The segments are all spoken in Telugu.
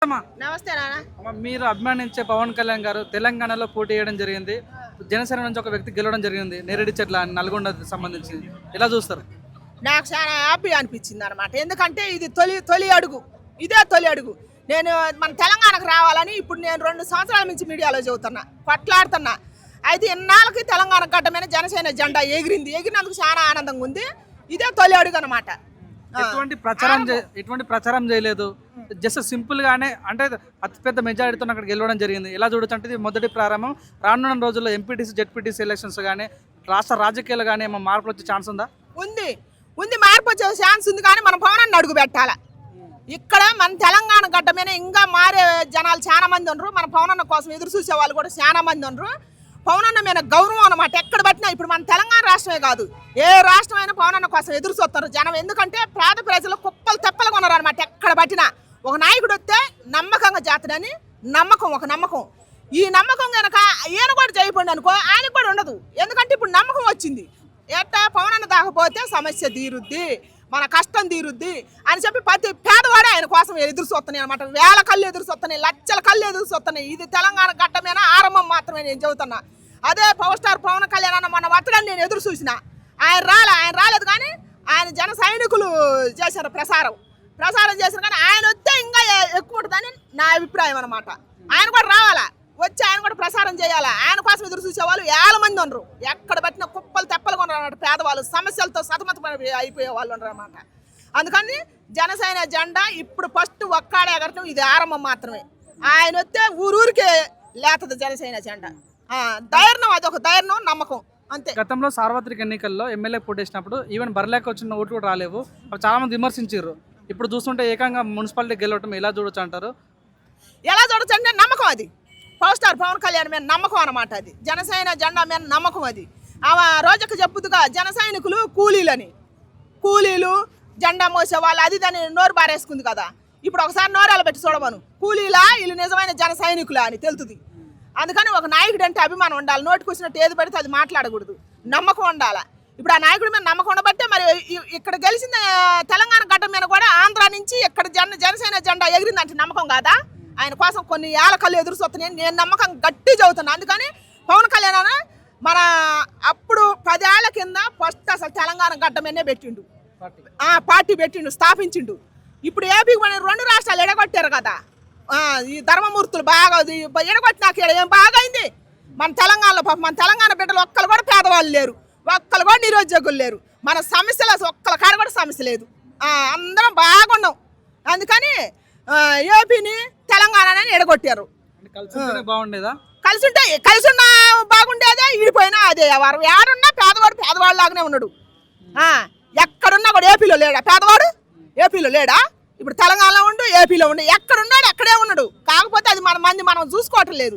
నమస్తే నాన్న. మీరు అభిమానించే పవన్ కళ్యాణ్ గారు తెలంగాణలో పోటీ చేయడం జరిగింది. జనసేన నుంచి ఒక వ్యక్తి గెలవడం జరిగింది, నేరెడ్డి చెట్ల నల్గొండ సంబంధించి. ఎలా చూస్తారు? నాకు చాలా హ్యాపీ అనిపించింది అనమాట. ఎందుకంటే ఇది తొలి అడుగు, ఇదే తొలి అడుగు. నేను మన తెలంగాణకు రావాలని ఇప్పుడు నేను 2 సంవత్సరాల నుంచి మీడియాలో చెబుతున్నా, కొట్లాడుతున్నా. అయితే ఇన్నాళ్ళకి తెలంగాణ గడ్డ మీద జనసేన జెండా ఎగిరినందుకు చాలా ఆనందంగా ఉంది. ఇదే తొలి అడుగు అనమాట. ఎటువంటి ప్రచారం చేయలేదు, జస్ట్ సింపుల్ గానే, అంటే అతిపెద్ద మెజారిటీతో అక్కడ గెలవడం జరిగింది. ఎలా చూడొచ్చు అంటే ఇది మొదటి ప్రారంభం. రానున్న రోజుల్లో ఎంపీటీసీ జెడ్పీటీసీ ఎలక్షన్స్ కానీ రాష్ట్ర రాజకీయాలు కానీ ఏమో మార్పులు వచ్చే ఛాన్స్ ఉందా? ఉంది మార్పు వచ్చే ఛాన్స్ ఉంది. కానీ మనం పవనాన్ని అడుగు పెట్టాలా. ఇక్కడ మన తెలంగాణ గడ్డ మీద ఇంకా మారే జనాలు చాలా మంది ఉండరు. మన పవనన్న కోసం ఎదురు చూసే వాళ్ళు కూడా చాలా మంది ఉండరు. పవనన్న మీద గౌరవం అనమాట. ఎక్కడ పట్టినా ఇప్పుడు మన తెలంగాణ రాష్ట్రమే కాదు, ఏ రాష్ట్రమైనా పవనన్న కోసం ఎదురు చూస్తారు జనం. ఎందుకంటే పేద ప్రజలు కుప్పలు తెప్పలుగా ఉన్నారు అనమాట. ఎక్కడ పట్టినా ఒక నాయకుడు వస్తే నమ్మకంగా చేస్తాడని ఒక నమ్మకం. ఈ నమ్మకం కనుక ఈయన కూడా చేయబడి అనుకో, ఆయనకు కూడా ఉండదు. ఎందుకంటే ఇప్పుడు నమ్మకం వచ్చింది. ఎట్టా పవనన్న దాకపోతే సమస్య తీరుద్ది, మన కష్టం తీరుద్ది అని చెప్పి ప్రతి పేదవాడే ఆయన కోసం ఎదురు చూస్తున్నాయి అనమాట. వేల కళ్ళు ఎదురు చూస్తున్నాయి, లక్షల కళ్ళు ఎదురు చూస్తున్నాయి. ఇది తెలంగాణ గడ్డ మీద ఆరంభం మాత్రమే నేను చెబుతున్నా. అదే పవర్ స్టార్ పవన్ కళ్యాణ్ అన్న మన ఒత్తడాన్ని నేను ఎదురు చూసిన. ఆయన రాలేదు. కానీ ఆయన జన సైనికులు చేశారు ప్రసారం చేశారు. కానీ ఆయన వస్తే ఇంకా ఎక్కువ ఉంటుందని నా అభిప్రాయం అనమాట. ఆయన కూడా రావాలా, వచ్చి ఆయన కూడా ప్రసారం చేయాలా. ఆయన కోసం ఎదురు చూసేవాళ్ళు వేల మంది ఉండరు. ఎక్కడ పట్టిన కుప్పలు తెప్పలుగా ఉన్నారు అన్నమాట. పేదవాళ్ళు సమస్యలతో సతమతం అయిపోయే వాళ్ళు ఉండరు అనమాట. అందుకని జనసేన జెండా ఇప్పుడు ఫస్ట్ ఒక్కాడే ఎగరటం ఇది ఆరంభం మాత్రమే. ఆయన వస్తే ఊరూరికే లేతది జనసేన జెండా. ధైర్యం, అదొక ధైర్యం, నమ్మకం అంతే. గతంలో సార్వత్రిక ఎన్నికల్లో ఎమ్మెల్యే పోటీ చేసినప్పుడు ఈవెన్ బర్లేక వచ్చిన ఓట్లు కూడా రాలేవు. చాలా మంది విమర్శించారు. ఇప్పుడు చూస్తుంటే ఏకంగా మున్సిపాలిటీ గెలవటం ఎలా చూడొచ్చు అంటారు? ఎలా చూడొచ్చు అంటే నమ్మకం. అది పవర్ స్టార్ పవన్ కళ్యాణ్ మీద నమ్మకం అనమాట. అది జనసేన జెండా మీద నమ్మకం. అది రోజుకి చెప్పుదుగా జన సైనికులు కూలీలు జెండా మోసే వాళ్ళు అది దాన్ని నోరు బారేసుకుంది కదా. ఇప్పుడు ఒకసారి నోరాలు పెట్టి చూడమను, కూలీలా వీళ్ళు నిజమైన జన సైనికులా అని తెలుస్తుంది. అందుకని ఒక నాయకుడు అంటే అభిమానం ఉండాలి. నోటికి వచ్చినట్టు ఏది పడితే అది మాట్లాడకూడదు, నమ్మకం ఉండాలి. ఇప్పుడు ఆ నాయకుడి మీద నమ్మకం ఉండబట్టే మరి ఇక్కడ గెలిచిన తెలంగాణ గడ్డ మీద కూడా ఆంధ్ర నుంచి ఇక్కడ జనసేన జెండా ఎగిరిందంటే నమ్మకం కాదా? ఆయన కోసం కొన్ని ఏళ్ళ కళ్ళు ఎదురు చూస్తున్నాయి. నేను నమ్మకం గట్టి చదువుతున్నాను. అందుకని పవన్ కళ్యాణ్ మన అప్పుడు 10 ఏళ్ల కింద ఫస్ట్ అసలు తెలంగాణ గడ్డ మీదనే పెట్టిండు, పార్టీ పెట్టిండు, స్థాపించిండు. ఇప్పుడు ఏపీకి మన 2 రాష్ట్రాలు ఎడగొట్టారు కదా. ఈ ధర్మమూర్తులు బాగా ఎడగొట్టినాక ఏం బాగా అయింది. మన తెలంగాణలో మన తెలంగాణ బిడ్డలు ఒక్కరు కూడా పేదవాళ్ళు లేరు, ఒక్కరు కూడా నిరుద్యోగులు లేరు. మన సమస్యలు అసలు ఒక్కల కాడ కూడా సమస్య లేదు. అందరం బాగున్నాం. అందుకని ఏపీని తెలంగాణని ఎడగొట్టారు. కలిసి ఉన్నా బాగుండేదే, ఈడిపోయినా అదే. వారు ఏడున్నా పేదవాడు లాగానే ఉన్నాడు. ఎక్కడున్నా కూడా ఏపీలో లేడా పేదవాడు? ఏపీలో లేడా? ఇప్పుడు తెలంగాణలో ఉండు, ఏపీలో ఉండు, ఎక్కడున్నాడు అక్కడే ఉన్నాడు. కాకపోతే అది మనం చూసుకోవటం లేదు.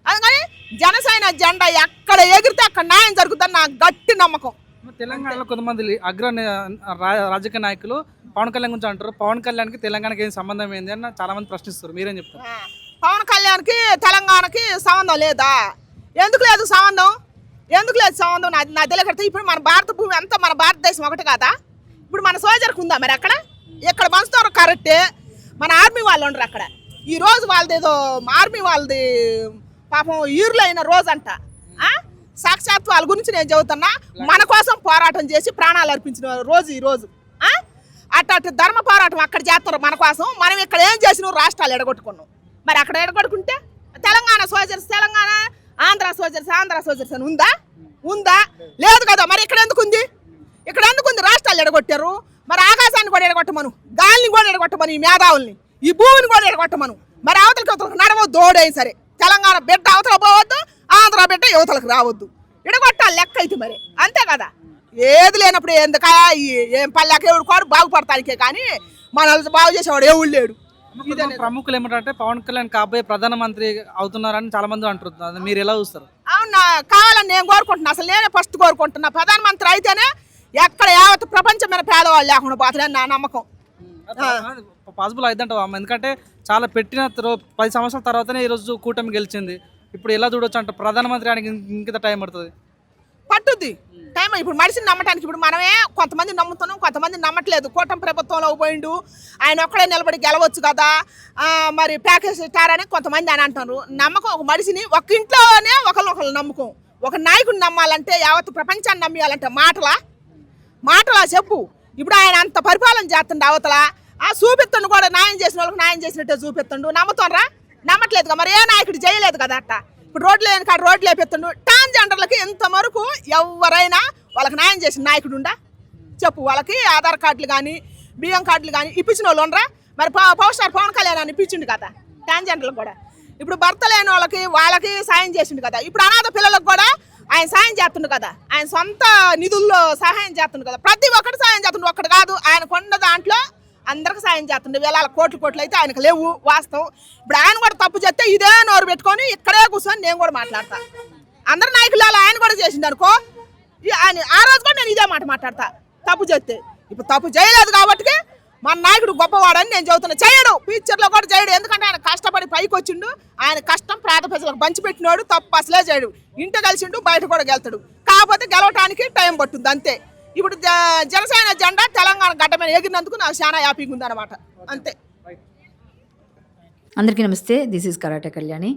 అందుకని జనసేన జెండా ఎక్కడ ఎగిరితే అక్కడ న్యాయం జరుగుతుందని నాకు గట్టి నమ్మకం. తెలంగాణలో కొంతమంది రాజకీయ నాయకులు పవన్ కళ్యాణ్ గురించి అంటారు. పవన్ కళ్యాణ్కి తెలంగాణకి ఏం సంబంధం ఏంది అని చాలా మంది ప్రశ్నిస్తారు. మీరేం చెప్తారు? పవన్ కళ్యాణ్కి తెలంగాణకి సంబంధం లేదా? ఎందుకు లేదు సంబంధం? నా తెలియకడితే ఇప్పుడు మన భారత భూమి అంతా మన భారతదేశం ఒకటి కాదా? ఇప్పుడు మన సోల్జర్కి ఉందా మరి అక్కడ? ఇక్కడ పంచుతారు కరెక్టే. మన ఆర్మీ వాళ్ళు ఉండరు అక్కడ. ఈ రోజు వాళ్ళది ఏదో ఆర్మీ వాళ్ళది పాపం ఈరులో అయిన రోజు అంట. సాక్షాత్ వాళ్ళ గురించి నేను చెబుతున్నా. మన కోసం పోరాటం చేసి ప్రాణాలు అర్పించిన రోజు ఈ రోజు. అటు ధర్మ పోరాటం అక్కడ చేస్తారు మన కోసం. మనం ఇక్కడ ఏం చేసినాం? రాష్ట్రాలు ఎడగొట్టుకున్నాం. మరి అక్కడ ఎడగొట్టుకుంటే తెలంగాణ ఆంధ్ర సోల్జర్స్ అని ఉందా? లేదు కదా. మరి ఇక్కడ ఎందుకు ఉంది? రాష్ట్రాలు ఎడగొట్టారు. మరి ఆకాశాన్ని కూడా ఎడగొట్టమను, గాలిని కూడా ఎడగొట్టమను, ఈ మేధావుల్ని, ఈ భూమిని కూడా ఎడగొట్టమను. మరి అవతలకి నడవద్దు, ఓడైనా సరే. తెలంగాణ బిడ్డ అవతల పోవద్దు, ఆంధ్ర బిడ్డ యువతలకు రావద్దు. ఎడగొట్టాలి లెక్క అయితే మరి, అంతే కదా. ఏది లేనప్పుడు ఎందుక ఏం పల్లెకి ఎవడు కోడు బాగుపడతానికే కానీ మనల్ని బాగు చేసేవాడు ఎవడు లేడు. ప్రముఖులు ఏమంటారంటే పవన్ కళ్యాణ్ కాబోయే ప్రధానమంత్రి అవుతున్నారని చాలా మంది అంటున్నారు. మీరు ఎలా చూస్తారు? అవునా, కావాలని నేను కోరుకుంటున్నా. అసలు నేనే ఫస్ట్ కోరుకుంటున్నా. ప్రధానమంత్రి అయితేనే ఎక్కడ యావత్ ప్రపంచం మీద పేదవాళ్ళు లేకుండా పోతారని నా నమ్మకం. పాసిబుల్ అయిద్దంటావా? ఎందుకంటే చాలా పెట్టిన 10 సంవత్సరాల తర్వాతనే ఈరోజు కూటమి గెలిచింది. ఇప్పుడు ఎలా చూడొచ్చు అంటే ప్రధానమంత్రి ఆయనకి ఇంత టైం పడుతుంది? పట్టుద్ది. టైం ఇప్పుడు మనిషిని నమ్మటానికి ఇప్పుడు మనమే కొంతమంది నమ్ముతున్నాం, కొంతమంది నమ్మట్లేదు. కూటమి ప్రభుత్వంలో పోయిండు, ఆయన ఒక్కడే నిలబడి గెలవచ్చు కదా, మరి ప్యాకేజ్ ఇస్తారని కొంతమంది అని అంటారు. నమ్మకం ఒక మనిషిని ఒక ఇంట్లోనే ఒకళ్ళు నమ్మకం. ఒక నాయకుడిని నమ్మాలంటే యావత్ ప్రపంచాన్ని నమ్మాలంటే మాటలా చెప్పు. ఇప్పుడు ఆయన అంత పరిపాలన చేస్తుండే అవతల చూపిస్తుండు కూడా, న్యాయం చేసిన వాళ్ళకి న్యాయం చేసినట్టే చూపిస్తుండు. నమ్ముతారా? నమ్మట్లేదుగా. మరి ఏ నాయకుడు చేయలేదు కదా అట్ట. ఇప్పుడు రోడ్లు లేని కాడ రోడ్లు వేపిస్తుండు. ట్రాన్స్జెండర్లకి ఇంతవరకు ఎవరైనా వాళ్ళకి న్యాయం చేసిన నాయకుడు ఉండా చెప్పు. వాళ్ళకి ఆధార్ కార్డులు కానీ బియ్యం కార్డులు కానీ ఇప్పించిన వాళ్ళు ఉండరా? మరి పవర్ స్టార్ పవన్ కళ్యాణ్ అని ఇప్పించిండు కదా ట్రాన్స్జెండర్లకు కూడా. ఇప్పుడు భర్త లేని వాళ్ళకి సాయం చేసిండు కదా. ఇప్పుడు అనాథ పిల్లలకు కూడా ఆయన సాయం చేస్తుండు కదా. ఆయన సొంత నిధుల్లో సహాయం చేస్తుండు కదా. ప్రతి ఒక్కటి సాయం చేస్తుండు. ఒక్కటి కాదు, ఆయన కొండ దాంట్లో అందరికి సాయం చేస్తుండే. వేల కోట్లు అయితే ఆయనకు లేవు వాస్తవం. ఇప్పుడు ఆయన కూడా తప్పు చేస్తే ఇదే నోరు పెట్టుకొని ఇక్కడే కూర్చొని నేను కూడా మాట్లాడతా. అందరు నాయకులు ఆయన కూడా చేసిండు అనుకో, ఆయన ఆ రోజు కూడా నేను ఇదే మాట మాట్లాడతా తప్పు చేస్తే. ఇప్పుడు తప్పు చేయలేదు కాబట్టి మన నాయకుడు గొప్పవాడని నేను చెబుతున్నా. చేయడు, ఫ్యూచర్లో కూడా చేయడు. ఎందుకంటే ఆయన కష్టపడి పైకి వచ్చిండు. ఆయన కష్టం పేద ప్రజలకు పంచిపెట్టినాడు. తప్పు అసలే చేయడు. ఇంట కలిసిండు, బయట కూడా గెలుతాడు. కాకపోతే గెలవటానికి టైం పట్టుద్ది అంతే. ఇప్పుడు జనసేన జెండా తెలంగాణ గడ్డ మీద ఎగిరినందుకు నాకు చాలా హ్యాపీగా ఉందన్నమాట, అంతే. అందరికీ నమస్తే, దిస్ ఈజ్ కరాటే కళ్యాణి.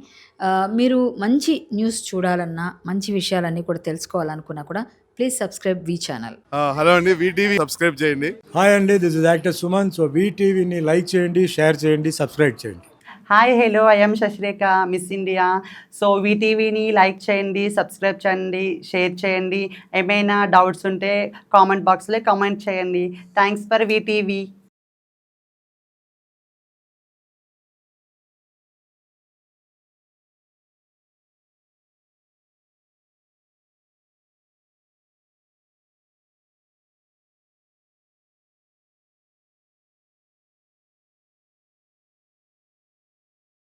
మీరు మంచి న్యూస్ చూడాలన్నా, మంచి విషయాలన్నీ కూడా తెలుసుకోవాలనుకున్నా కూడా ప్లీజ్ సబ్స్క్రైబ్ వి ఛానల్. హలో అండి, వీటీవీ సబ్స్క్రైబ్ చేయండి. హాయ్ అండి, this is actor Suman. So వీటీవీని లైక్ చేయండి, షేర్ చేయండి, సబ్స్క్రైబ్ చేయండి. Hi hello, I am Shashirekha, Miss India. So వీటీవీని లైక్ చేయండి, సబ్స్క్రైబ్ చేయండి, షేర్ చేయండి. ఏమైనా డౌట్స్ ఉంటే కామెంట్ బాక్స్లో కామెంట్ చేయండి. Thanks for VTV.